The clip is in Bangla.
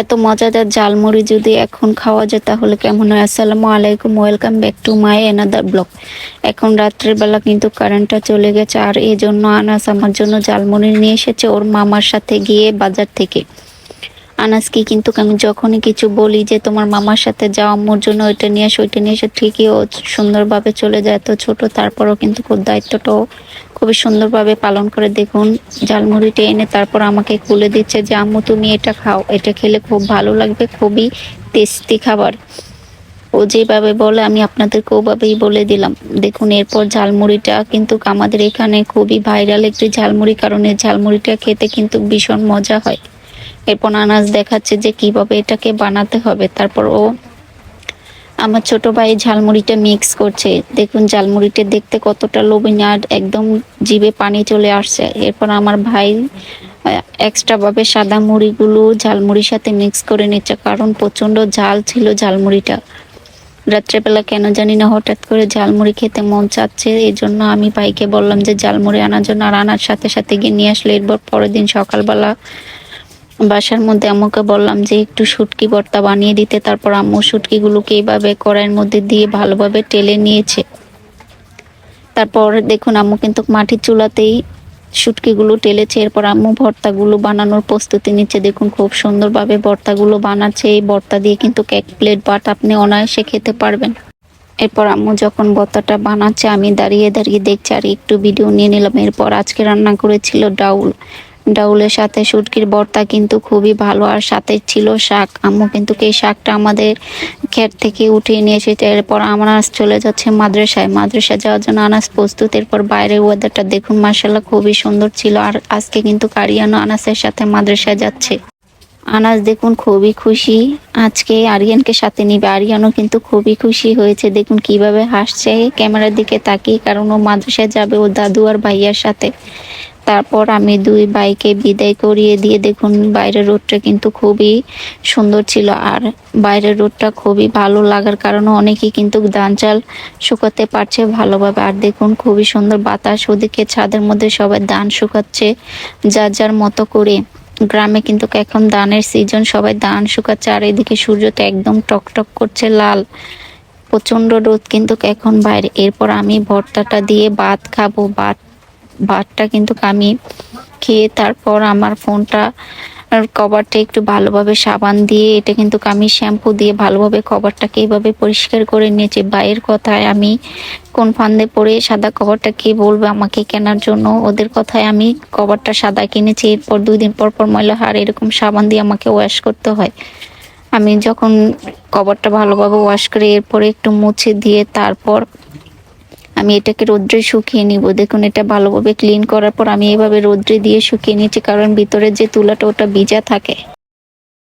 এত মজাদার ঝালমুড়ি যদি এখন খাওয়া যায় তাহলে কেমন হয়। আসসালামু আলাইকুম, welcome back to my another blog. এখন রাত্রের বেলা কিন্তু কারেন্টটা চলে গেছে, আর এই জন্য আনাস আমার জন্য ঝালমুড়ি নিয়ে এসেছে ওর মামার সাথে গিয়ে বাজার থেকে। আনাসকে কিন্তু আমি যখনই কিছু বলি যে তোমার মামার সাথে যাও, আম্মুর জন্য ওইটা নিয়ে আসো ওইটা নিয়ে এসে, ঠিকই ও সুন্দরভাবে চলে যায়। তো ছোট, তারপরও কিন্তু খুব দায়িত্বটাও খুবই সুন্দরভাবে পালন করে। দেখুন ঝালমুড়িটা এনে তারপর আমাকে খুলে দিচ্ছে যে আম্মু তুমি এটা খাও, এটা খেলে খুব ভালো লাগবে, খুবই টেস্টি খাবার। ও যেভাবে বলে আমি আপনাদেরকে ওভাবেই বলে দিলাম। দেখুন এরপর ঝালমুড়িটা কিন্তু আমাদের এখানে খুবই ভাইরাল একটি ঝালমুড়ি, কারণ এই ঝালমুড়িটা খেতে কিন্তু ভীষণ মজা হয়। এরপর আনাজ দেখাচ্ছে যে কিভাবে এটাকে বানাতে হবে। তারপর ও আমার ছোট ভাই ঝালমুড়িটা মিক্স করছে। দেখুন ঝালমুড়িটা দেখতে কতটা লোভনীয়, আর একদম জিভে পানি চলে আসছে। এরপর আমার ভাই এক্সট্রা ভাবে সাদা মুড়িগুলো ঝালমুড়ির সাথে মিক্স করে নিচ্ছে, কারণ প্রচন্ড ঝাল ছিল ঝালমুড়িটা। রাত্রেবেলা কেন জানি না হঠাৎ করে ঝালমুড়ি খেতে মন চাচ্ছে, এই জন্য আমি ভাইকে বললাম যে ঝালমুড়ি আনার জন্য, আর আনার সাথে সাথে গিয়ে নিয়ে আসলে। এরপর পরের দিন সকালবেলা বাসার মধ্যে আম্মুকে বললাম যে একটু শুটকি ভর্তা বানিয়ে দিতে। তারপর আম্মু শুটকিগুলোকে এইভাবে কড়াইয়ের মধ্যে দিয়ে ভালোভাবে টেলে নিয়েছে। তারপর দেখুন আম্মু কিন্তু মাটির চুলাতেই শুটকিগুলো টেলেছে। এরপর আম্মু ভর্তাগুলো বানানোর প্রস্তুতি নিচ্ছে। দেখুন খুব সুন্দরভাবে ভর্তাগুলো বানাচ্ছে। এই ভর্তা দিয়ে কিন্তু এক প্লেট ভাত আপনি অনায়াসে খেতে পারবেন। এরপর আম্মু যখন ভর্তাটা বানাচ্ছে আমি দাঁড়িয়ে দাঁড়িয়ে দেখছি আর একটু ভিডিও নিয়ে নিলাম। এরপর আজকে রান্না করেছিল ডাউল, ডাউলের সাথে শুটকির ভর্তা কিন্তু খুবই ভালো, আর সাথে ছিল শাক। আম্মু কিন্তু এই শাকটা আমাদের ক্ষেত থেকে উঠিয়ে নিয়ে এসেছে। এরপর আনাস চলে যাচ্ছে মাদ্রাসায়, মাদ্রাসায় যাওয়ার জন্য আনাস প্রস্তুত। এরপর বাইরের ওয়েদারটা দেখুন মাশাআল্লাহ খুবই সুন্দর ছিল, আর আজকে কিন্তু কারিয়ানো আনাসের সাথে মাদ্রাসায় যাচ্ছে। আনাস দেখুন খুবই খুশি, আজকে আরিয়ানকে সাথে নিবে। আরিয়ানও কিন্তু খুবই খুশি হয়েছে, দেখুন কিভাবে হাসছে ক্যামেরার দিকে তাকিয়ে, কারণ ও মাদ্রাসায় যাবে ও দাদু আর ভাইয়ার সাথে। তারপর আমি দুই ভাইকে বিদায় করিয়ে দিয়ে দেখুন বাইরের রোডটা কিন্তু খুবই সুন্দর ছিল, আর বাইরের রোডটা খুবই ভালো লাগার কারণে অনেকেই কিন্তু ধান চাল শুকাতে পারছে ভালোভাবে। আর দেখুন খুবই সুন্দর বাতাস, ওদিকে ছাদের মধ্যে সবাই ধান শুকাচ্ছে যার যার মতো করে। গ্রামে কিন্তু এখন ধানের সিজন, সবাই ধান শুকাচ্ছে। আর এদিকে সূর্যটা একদম টকটক করছে লাল, প্রচন্ড রোদ কিন্তু এখন বাইরে। এরপর আমি ভর্তাটা দিয়ে ভাত খাবো। ভাতটা কিন্তু আমি খেয়ে তারপর আমার ফোনটা কভারটা একটু ভালোভাবে সাবান দিয়ে, এটা কিন্তু আমি শ্যাম্পু দিয়ে ভালোভাবে কভারটাকে এইভাবে পরিষ্কার করে নিয়েছি। ভাইয়ের কথায় আমি কোন ফান্দে পড়ে সাদা কভারটা কে বলবে আমাকে কেনার জন্য, ওদের কথায় আমি কভারটা সাদা কিনেছি। এরপর 2 দিন পর পর ময়লা হয়, এরকম সাবান দিয়ে আমাকে ওয়াশ করতে হয়। আমি যখন কভারটা ভালোভাবে ওয়াশ করে এরপরে একটু মুছে দিয়ে তারপর আমি এটাকে রোদ্রে শুকিয়ে নিব। দেখুন এটা ভালোভাবে ক্লিন করার পর আমি এভাবে রোদ্রে দিয়ে শুকিয়ে নিচ্ছি, কারণ ভিতরে যে তুলাটা ওটা ভিজা থাকে।